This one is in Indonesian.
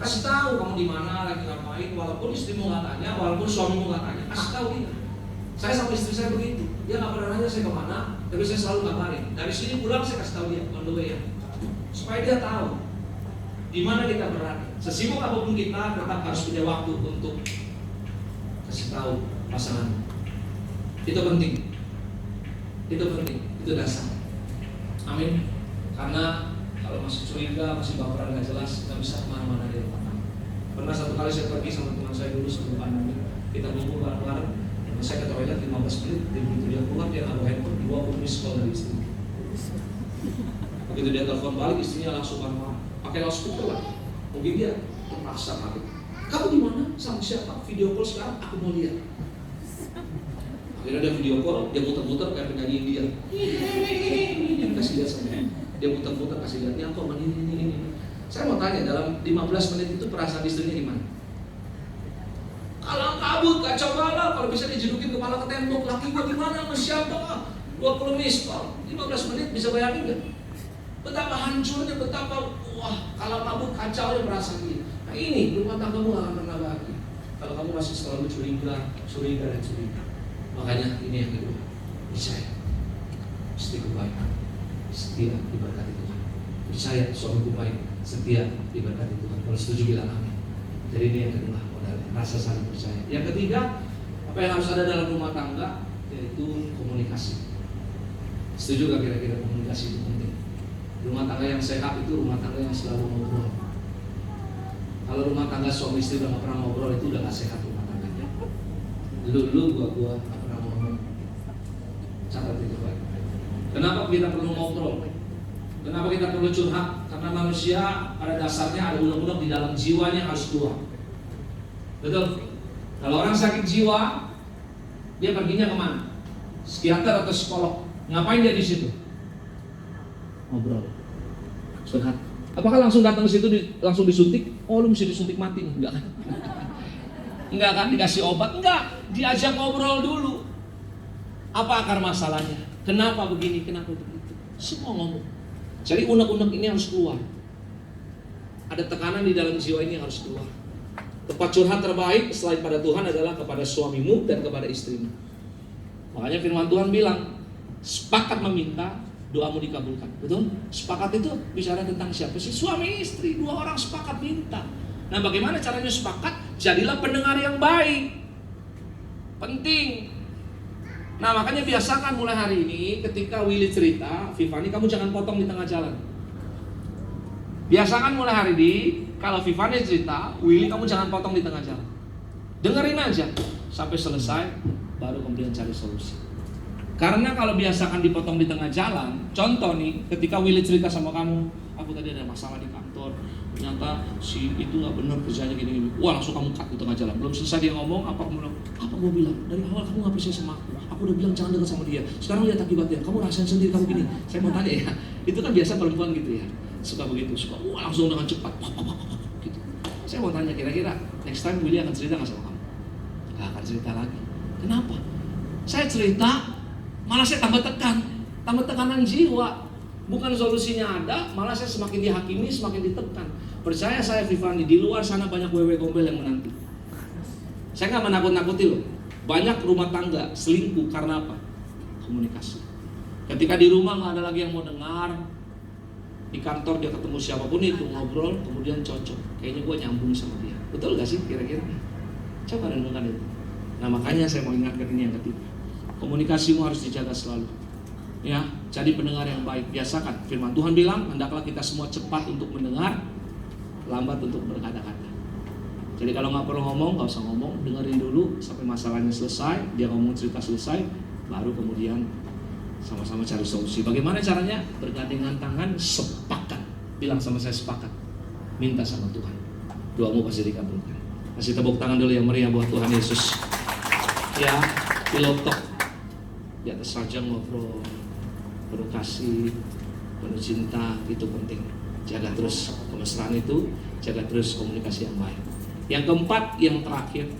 Kasih tahu kamu di mana, lagi ngapain, walaupun istrimu nggak tanya, walaupun suamimu nggak tanya, kasih tahu dia. Saya sama istri saya begitu, dia nggak pernah nanya saya kemana, tapi saya selalu kabarin. Dari sini pulang saya kasih tahu dia, on the way ya, supaya dia tahu di mana kita berada. Sesibuk apapun kita, tetap harus punya waktu untuk kasih tahu pasangan. Itu penting, itu dasar. Amin. Karena kalau masih curiga, masih baperan nggak jelas, nggak bisa kemana-mana di rumah tangga. Pernah satu kali saya pergi sama teman saya dulu sebelum pandemi, kita bubur bareng-bareng. Saya ke toilet 15 menit, begitu dia keluar dia naruh handphone, 20 miss call dari istri. Begitu dia telepon balik, istrinya langsung marah, pakai loudspeaker lah. Mungkin dia terpaksa mati. Kamu di mana? Sama siapa? Video call sekarang, aku mau lihat. Akhirnya dia video call, dia muter-muter kayak penyanyi India. Dia kasih lihat sama dia muter-muter kasih lihat, ini aku ini. Saya mau tanya, dalam 15 menit itu perasaan istrinya gimana? Kalau kabut, kacau balau, kalau bisa dijedukin kepala ke tembok, laki gua di mana, sama siapa? 20 miss call, 15 menit bisa bayangin gak? Betapa hancurnya, betapa kalau kabut kacau ya perasaan dia. Nah ini rumah tanggamu gak akan pernah bahagia kalau kamu masih selalu curiga. Makanya ini yang kedua, percaya istriku baik, setia diberkati Tuhan. Percaya suamiku baik, setia diberkati Tuhan. Kalau setuju bilang amin. Jadi ini yang kedua, rasa saling percaya. Yang ketiga, apa yang harus ada dalam rumah tangga, yaitu komunikasi. Setuju gak kira-kira komunikasi itu penting? Rumah tangga yang sehat itu rumah tangga yang selalu ngobrol. Kalau rumah tangga suami istri udah gak pernah ngobrol, itu udah gak sehat rumah tangganya. Lu gua gak pernah ngomong. Catat itu baik. Kenapa kita perlu ngobrol? Kenapa kita perlu curhat? Karena manusia pada dasarnya ada unek-unek di dalam jiwanya harus keluar. Betul. Kalau orang sakit jiwa, dia perginya kemana? Psikiater atau psikolog? Ngapain dia di situ? Ngobrol, curhat. Apakah langsung datang ke situ langsung disuntik? Oh, lu mesti disuntik mati nih? Enggak kan? Enggak kan? Dikasih obat? Enggak. Diajak ngobrol dulu. Apa akar masalahnya? Kenapa begini? Kenapa begitu? Semua ngomong. Jadi unek-unek ini harus keluar. Ada tekanan di dalam jiwa ini yang harus keluar. Tempat curhat terbaik selain pada Tuhan adalah kepada suamimu dan kepada istrimu. Makanya firman Tuhan bilang, sepakat meminta, doamu dikabulkan. Betul? Sepakat itu bicara tentang siapa sih? Suami istri, dua orang sepakat minta. Nah, bagaimana caranya sepakat? Jadilah pendengar yang baik. Penting. Nah, makanya biasakan mulai hari ini ketika Willy cerita, Vivani kamu jangan potong di tengah jalan. Biasakan mulai hari ini, kalau Vivani cerita, Willy kamu jangan potong di tengah jalan. Dengerin aja sampai selesai, baru kemudian cari solusi. Karena kalau biasakan dipotong di tengah jalan, contoh nih, ketika Willy cerita sama kamu, aku tadi ada masalah di kantor, ternyata si itu nggak benar kerjanya gini-gini. Wah, langsung kamu cut di tengah jalan. Belum selesai dia ngomong, apa gue bilang? Dari awal kamu nggak percaya sama aku. Aku udah bilang jangan dekat sama dia. Sekarang lihat akibatnya. Kamu rasain sendiri kamu gini. Saya mau tanya ya, itu kan biasa perempuan gitu ya, suka begitu, suka langsung dengan cepat, gitu. Saya mau tanya kira-kira next time Willy akan cerita nggak sama kamu? Nggak akan cerita lagi. Kenapa? Saya cerita, malah saya tambah tekanan jiwa. Bukan solusinya ada, malah saya semakin dihakimi, semakin ditekan. Percaya saya Vivani, di luar sana banyak wewe gombel yang menanti. Saya nggak menakut-nakuti loh. Banyak rumah tangga selingkuh karena apa? Komunikasi. Ketika di rumah nggak ada lagi yang mau dengar, di kantor dia ketemu siapapun itu ngobrol, kemudian cocok. Kayaknya gue nyambung sama dia. Betul gak sih kira-kira? Coba renungkan itu. Nah makanya saya mau ingatkan ini yang ketiga. Komunikasimu harus dijaga selalu. Ya, jadi pendengar yang baik. Biasakan. Firman Tuhan bilang, hendaklah kita semua cepat untuk mendengar, lambat untuk berkata-kata. Jadi kalau nggak perlu ngomong, nggak usah ngomong, dengerin dulu sampai masalahnya selesai, dia ngomong cerita selesai, baru kemudian sama-sama cari solusi. Bagaimana caranya? Bergandengan tangan, sepakat. Bilang sama saya sepakat. Minta sama Tuhan. Doamu pasti dikabulkan. Kasih tepuk tangan dulu yang meriah buat Tuhan Yesus. Ya, pilotok. Di atas saja ngobrol, penuh kasih, penuh cinta, itu penting. Jaga terus kemesraan itu, jaga terus komunikasi yang baik. Yang keempat, yang terakhir,